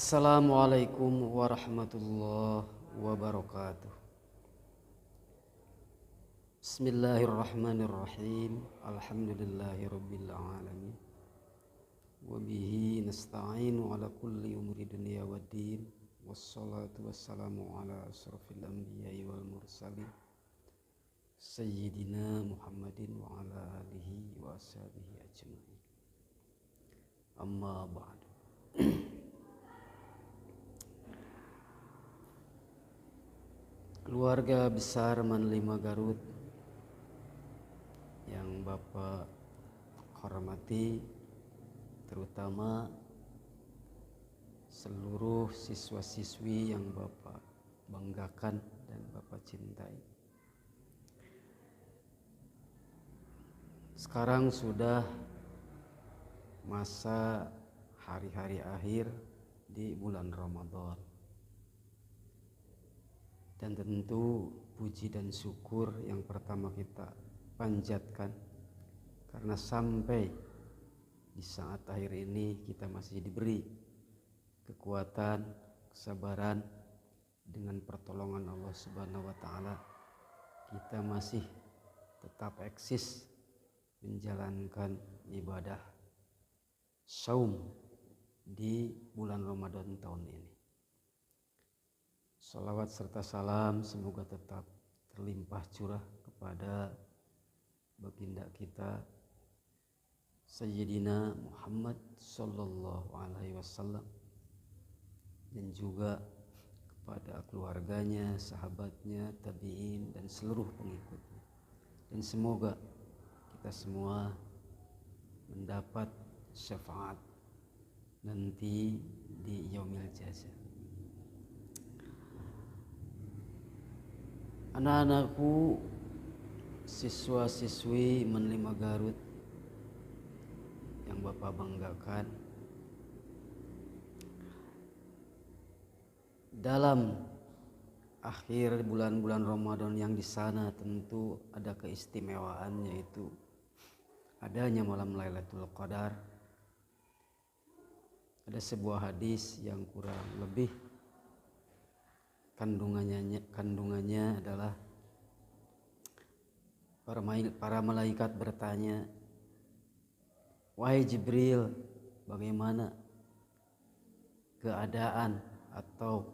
Assalamualaikum warahmatullahi wabarakatuh. Bismillahirrahmanirrahim. Alhamdulillahirabbil alamin. Wabihi nasta'inu ala kulli umuri dunya waddin. Wassalatu wassalamu ala asrafil anbiya'i wal mursalin Sayyidina Muhammadin wa ala alihi wa ashabihi ajma'in. Amma ba'du. Keluarga besar Manlima Garut yang Bapak hormati, terutama seluruh siswa-siswi yang Bapak banggakan dan Bapak cintai. Sekarang sudah masa hari-hari akhir di bulan Ramadan. Dan tentu puji dan syukur yang pertama kita panjatkan karena sampai di saat akhir ini kita masih diberi kekuatan, kesabaran dengan pertolongan Allah Subhanahu wa taala. Kita masih tetap eksis menjalankan ibadah saum di bulan Ramadan tahun ini. Salawat serta salam semoga tetap terlimpah curah kepada baginda kita Sayyidina Muhammad sallallahu alaihi wasallam dan juga kepada keluarganya, sahabatnya, tabi'in dan seluruh pengikutnya. Dan semoga kita semua mendapat syafaat nanti di yaumil jaza. Anak-anakku, siswa-siswi Manlima Garut yang Bapak banggakan, dalam akhir bulan-bulan Ramadan yang di sana tentu ada keistimewaan, yaitu adanya malam Lailatul Qadar. Ada sebuah hadis yang kurang lebih kandungannya adalah para malaikat bertanya, "Wahai Jibril, bagaimana keadaan atau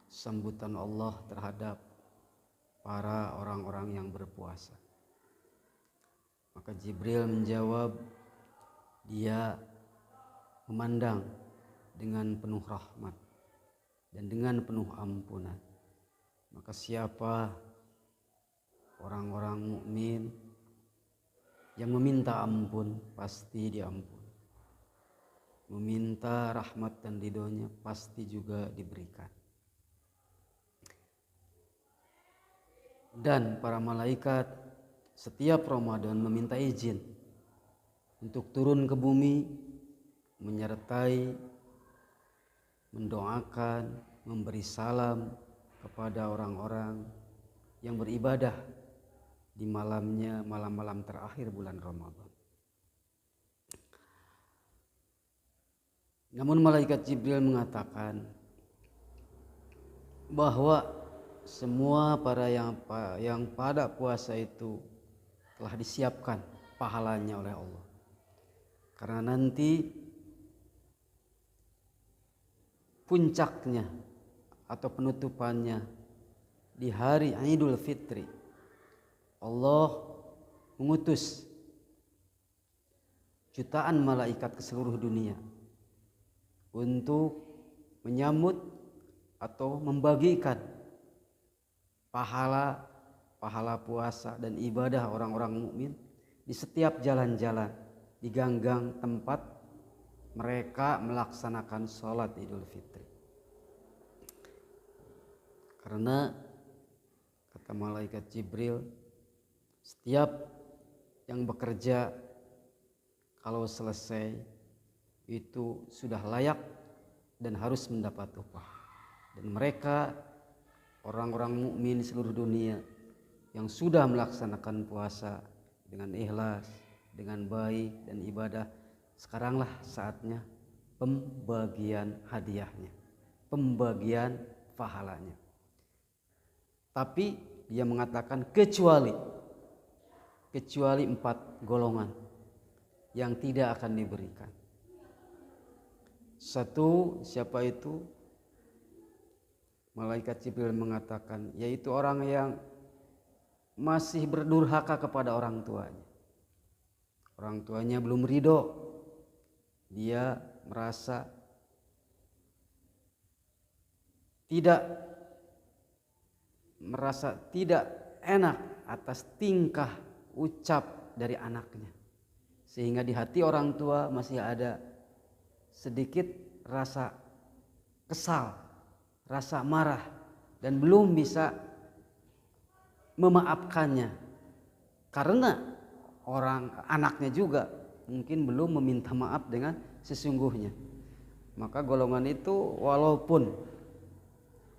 sambutan Allah terhadap para orang-orang yang berpuasa?" Maka Jibril menjawab, "Dia memandang dengan penuh rahmat dan dengan penuh ampunan. Maka siapa orang-orang mukmin yang meminta ampun, pasti diampuni. Meminta rahmat dan ridhonya pasti juga diberikan." Dan para malaikat setiap Ramadan meminta izin untuk turun ke bumi, menyertai, mendoakan, memberi salam kepada orang-orang yang beribadah di malam-malam terakhir bulan Ramadan. Namun malaikat Jibril mengatakan bahwa semua para yang pada puasa itu telah disiapkan pahalanya oleh Allah. Karena nanti puncaknya atau penutupannya di hari Idul Fitri, Allah mengutus jutaan malaikat ke seluruh dunia untuk menyambut atau membagikan pahala puasa dan ibadah orang-orang mukmin di setiap jalan-jalan, di gang-gang tempat mereka melaksanakan sholat Idul Fitri. Karena kata malaikat Jibril, setiap yang bekerja kalau selesai itu sudah layak dan harus mendapat upah. Dan mereka orang-orang mukmin di seluruh dunia yang sudah melaksanakan puasa dengan ikhlas, dengan baik dan ibadah, sekaranglah saatnya pembagian hadiahnya, pembagian pahalanya. Tapi dia mengatakan kecuali 4 golongan yang tidak akan diberikan. Satu, siapa itu? Malaikat Jibril mengatakan, yaitu orang yang masih berdurhaka kepada orang tuanya. Orang tuanya belum ridho, dia merasa tidak enak atas tingkah ucap dari anaknya, sehingga di hati orang tua masih ada sedikit rasa kesal, rasa marah, dan belum bisa memaafkannya karena anaknya juga mungkin belum meminta maaf dengan sesungguhnya. Maka golongan itu walaupun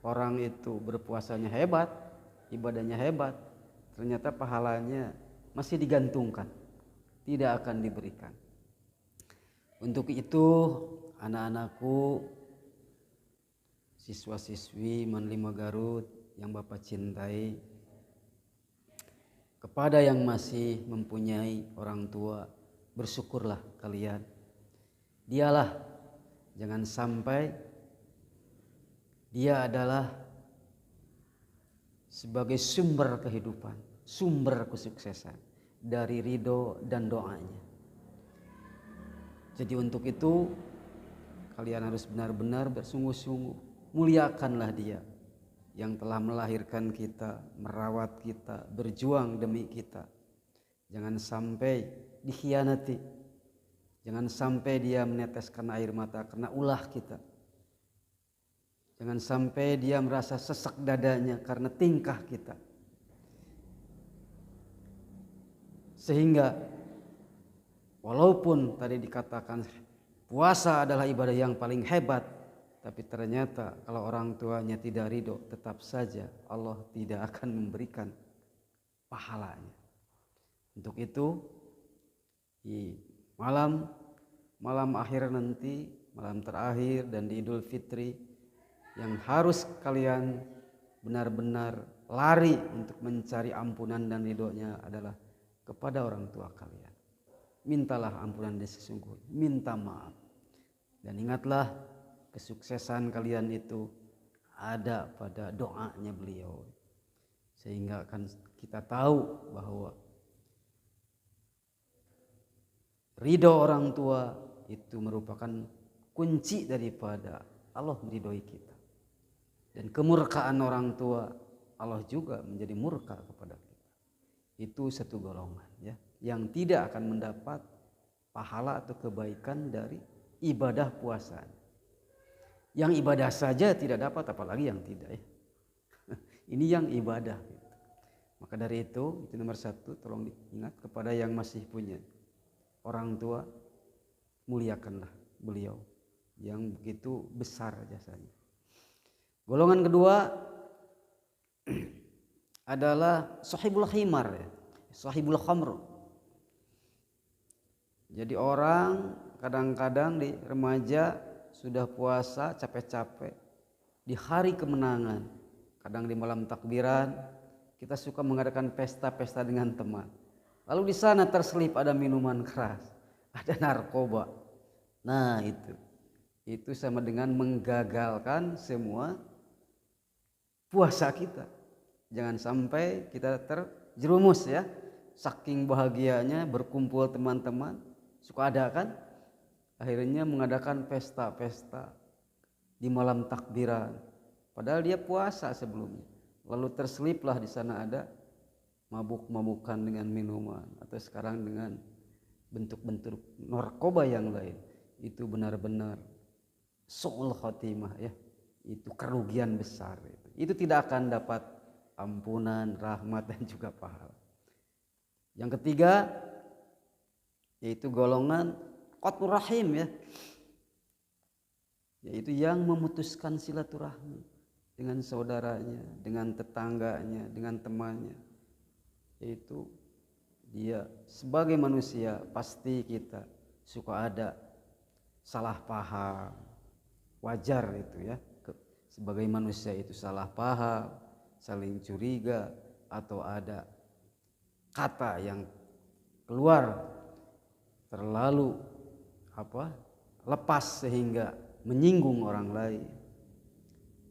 orang itu berpuasanya hebat, ibadahnya hebat, ternyata pahalanya masih digantungkan, tidak akan diberikan. Untuk itu anak-anakku, siswa-siswi Manlima Garut yang Bapak cintai, kepada yang masih mempunyai orang tua, bersyukurlah kalian. Dialah, jangan sampai dia adalah sebagai sumber kehidupan, sumber kesuksesan dari ridho dan doanya. Jadi untuk itu kalian harus benar-benar bersungguh-sungguh, muliakanlah dia yang telah melahirkan kita, merawat kita, berjuang demi kita. Jangan sampai dikhianati, jangan sampai dia meneteskan air mata karena ulah kita. Jangan sampai dia merasa sesak dadanya karena tingkah kita. Sehingga walaupun tadi dikatakan puasa adalah ibadah yang paling hebat, tapi ternyata kalau orang tuanya tidak ridho, tetap saja Allah tidak akan memberikan pahalanya. Untuk itu di malam akhir nanti, malam terakhir dan di Idul Fitri, yang harus kalian benar-benar lari untuk mencari ampunan dan ridhonya adalah kepada orang tua kalian. Mintalah ampunan dari sesungguhnya, minta maaf. Dan ingatlah, kesuksesan kalian itu ada pada doanya beliau. Sehingga akan kita tahu bahwa ridho orang tua itu merupakan kunci daripada Allah meridhoi kita. Dan kemurkaan orang tua, Allah juga menjadi murka kepada kita. Itu satu golongan ya, yang tidak akan mendapat pahala atau kebaikan dari ibadah puasa. Yang ibadah saja tidak dapat, apalagi yang tidak ya. Ini yang ibadah gitu. Maka dari itu nomor 1, tolong diingat kepada yang masih punya orang tua, muliakanlah beliau yang begitu besar jasanya. Golongan kedua adalah sahibul khimar, sahibul khamr. Jadi orang kadang-kadang di remaja sudah puasa capek-capek, di hari kemenangan, kadang di malam takbiran, kita suka mengadakan pesta-pesta dengan teman. Lalu di sana terselip ada minuman keras, ada narkoba. Nah itu sama dengan menggagalkan semua puasa kita. Jangan sampai kita terjerumus ya, saking bahagianya berkumpul teman-teman, suka ada kan, akhirnya mengadakan pesta-pesta di malam takbiran, padahal dia puasa sebelumnya. Lalu terseliplah di sana ada mabuk-mabukan dengan minuman, atau sekarang dengan bentuk-bentuk narkoba yang lain. Itu benar-benar su'ul khotimah ya, itu kerugian besar. Itu tidak akan dapat ampunan, rahmat, dan juga pahala. Yang ketiga yaitu golongan qat'ur rahim ya, yaitu yang memutuskan silaturahmi dengan saudaranya, dengan tetangganya, dengan temannya. Yaitu dia sebagai manusia pasti kita suka ada salah paham. Wajar itu ya, sebagai manusia itu salah paham, saling curiga, atau ada kata yang keluar terlalu lepas sehingga menyinggung orang lain.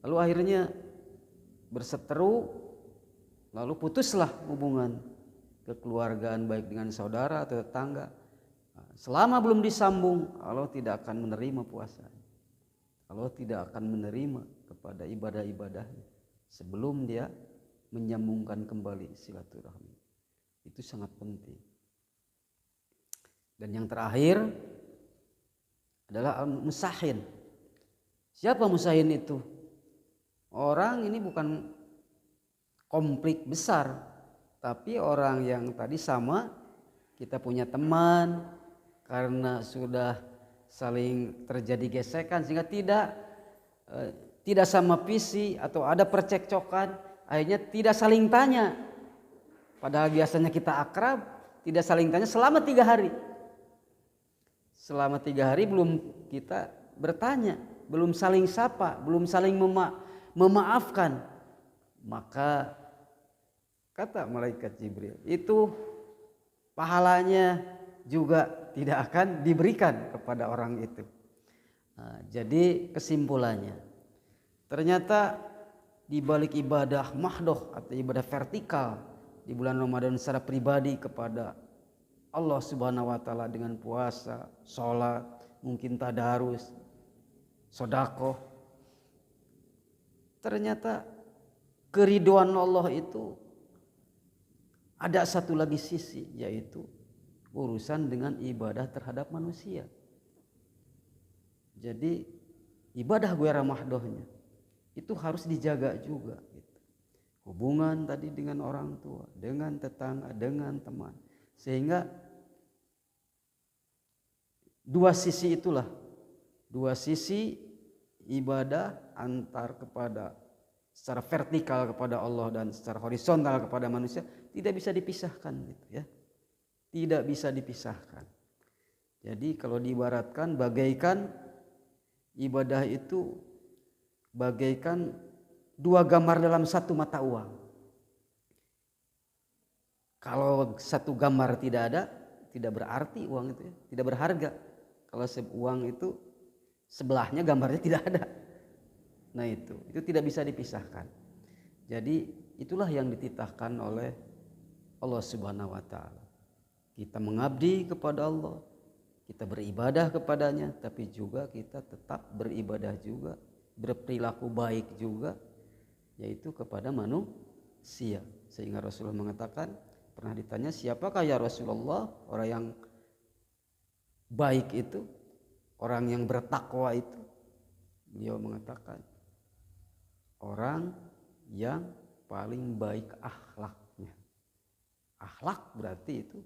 Lalu akhirnya berseteru, lalu putuslah hubungan kekeluargaan baik dengan saudara atau tetangga. Selama belum disambung, Allah tidak akan menerima puasa. Allah tidak akan menerima kepada ibadah-ibadahnya sebelum dia menyambungkan kembali silaturahmi. Itu sangat penting. Dan yang terakhir adalah musahin. Siapa musahin itu? Orang ini bukan konflik besar, tapi orang yang tadi sama, kita punya teman, karena sudah saling terjadi gesekan sehingga tidak sama visi atau ada percekcokan, akhirnya tidak saling tanya. Padahal biasanya kita akrab, tidak saling tanya selama 3 hari. Selama 3 hari belum kita bertanya, belum saling sapa, belum saling memaafkan. Maka kata malaikat Jibril, itu pahalanya juga tidak akan diberikan kepada orang itu. Nah, jadi kesimpulannya, ternyata di balik ibadah mahdoh atau ibadah vertikal di bulan Ramadan secara pribadi kepada Allah Subhanahu wa taala dengan puasa, sholat, mungkin tadarus, sedekah, ternyata keridhaan Allah itu ada satu lagi sisi, yaitu urusan dengan ibadah terhadap manusia. Jadi ibadah ghairah mahdohnya itu harus dijaga juga gitu. Hubungan tadi dengan orang tua, dengan tetangga, dengan teman, sehingga dua sisi itulah, dua sisi ibadah antar kepada secara vertikal kepada Allah dan secara horizontal kepada manusia tidak bisa dipisahkan gitu ya. Tidak bisa dipisahkan. Jadi kalau diibaratkan bagaikan ibadah itu bagaikan 2 gambar dalam satu mata uang. Kalau satu gambar tidak ada, tidak berarti uang itu ya, tidak berharga. Kalau uang itu sebelahnya gambarnya tidak ada. Nah itu tidak bisa dipisahkan. Jadi itulah yang dititahkan oleh Allah Subhanahu wa taala. Kita mengabdi kepada Allah, kita beribadah kepadanya, tapi juga kita tetap beribadah juga, berperilaku baik juga, yaitu kepada manusia. Sehingga Rasulullah mengatakan, pernah ditanya, siapakah ya Rasulullah orang yang baik itu, orang yang bertakwa itu? Beliau mengatakan, orang yang paling baik akhlaknya. Akhlak berarti itu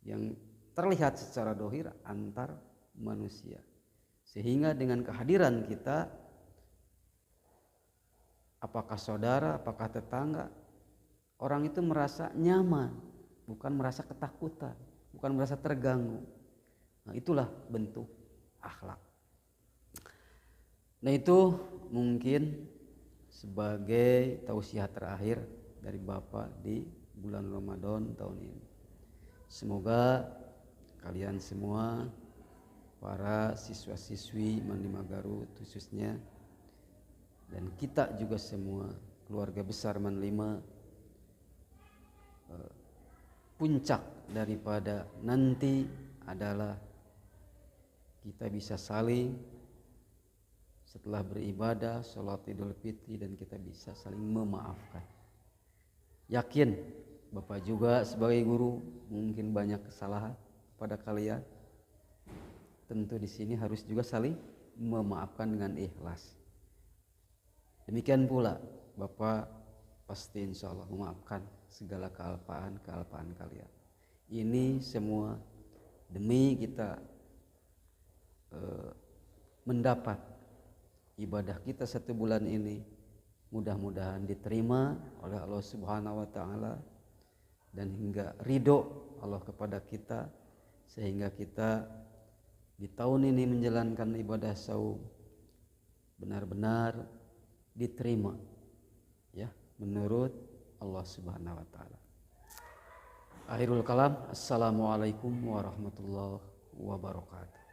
yang terlihat secara dohir antar manusia. Sehingga dengan kehadiran kita, apakah saudara, apakah tetangga, orang itu merasa nyaman, bukan merasa ketakutan, bukan merasa terganggu. Nah itulah bentuk akhlak. Nah itu mungkin sebagai tausiah terakhir dari Bapak di bulan Ramadan tahun ini. Semoga kalian semua, para siswa-siswi Mandima Garut khususnya, dan kita juga semua keluarga besar Manlima, puncak daripada nanti adalah kita bisa saling setelah beribadah sholat Idul Fitri, dan kita bisa saling memaafkan. Yakin Bapak juga sebagai guru mungkin banyak kesalahan pada kalian. Tentu di sini harus juga saling memaafkan dengan ikhlas. Demikian pula Bapak pasti insya Allah memaafkan segala kealpaan kalian. Ini semua demi kita mendapat ibadah kita 1 bulan ini mudah-mudahan diterima oleh Allah Subhanahu wa taala dan hingga ridho Allah kepada kita, sehingga kita di tahun ini menjalankan ibadah saum benar-benar diterima ya menurut Allah Subhanahu wa taala. Akhirul kalam, assalamualaikum warahmatullahi wabarakatuh.